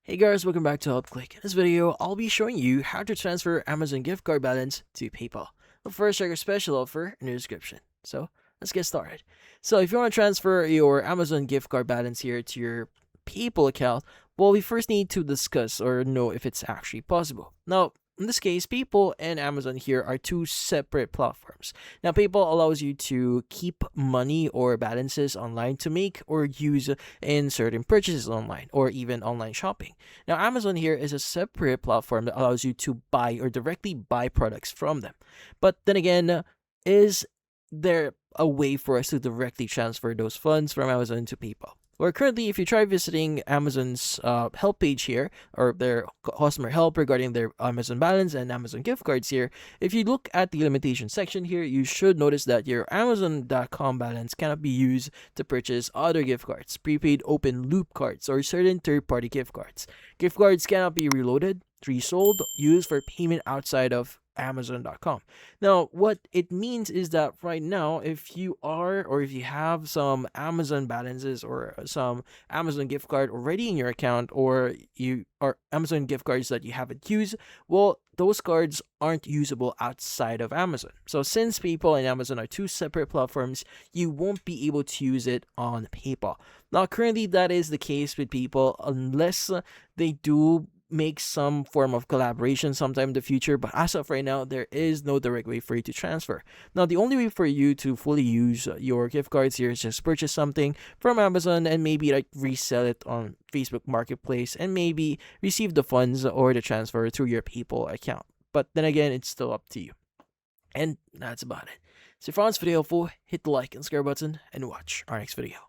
Hey guys, welcome back to HelpClick. In this video, I'll be showing you how to transfer Amazon gift card balance to PayPal. But first, check our special offer in the description. So, let's get started. So, if you want to transfer your Amazon gift card balance here to your PayPal account, well, we first need to discuss or know if it's actually possible. Now, in this case, PayPal and Amazon here are two separate platforms. Now, PayPal allows you to keep money or balances online to make or use in certain purchases online or even online shopping. Now, Amazon here is a separate platform that allows you to buy or directly buy products from them. But then again, is there a way for us to directly transfer those funds from Amazon to PayPal? Or currently, if you try visiting Amazon's help page here, or their customer help regarding their Amazon balance and Amazon gift cards here, if you look at the limitation section here, you should notice that your Amazon.com balance cannot be used to purchase other gift cards, prepaid open loop cards, or certain third-party gift cards. Gift cards cannot be reloaded, resold, used for payment outside of Amazon.com. Now, what it means is that right now, if you are or if you have some Amazon balances or some Amazon gift card already in your account, or you are Amazon gift cards that you haven't used, well, those cards aren't usable outside of Amazon. So since PayPal and Amazon are two separate platforms, you won't be able to use it on PayPal. Now, currently that is the case with PayPal unless they do make some form of collaboration sometime in the future, but as of right now, there is no direct way for you to transfer. Now, the only way for you to fully use your gift cards here is just purchase something from Amazon and maybe like resell it on Facebook Marketplace and maybe receive the funds or the transfer through your PayPal account. But then again, it's still up to you. And that's about it. So if you found this video helpful, hit the like and subscribe button and watch our next video.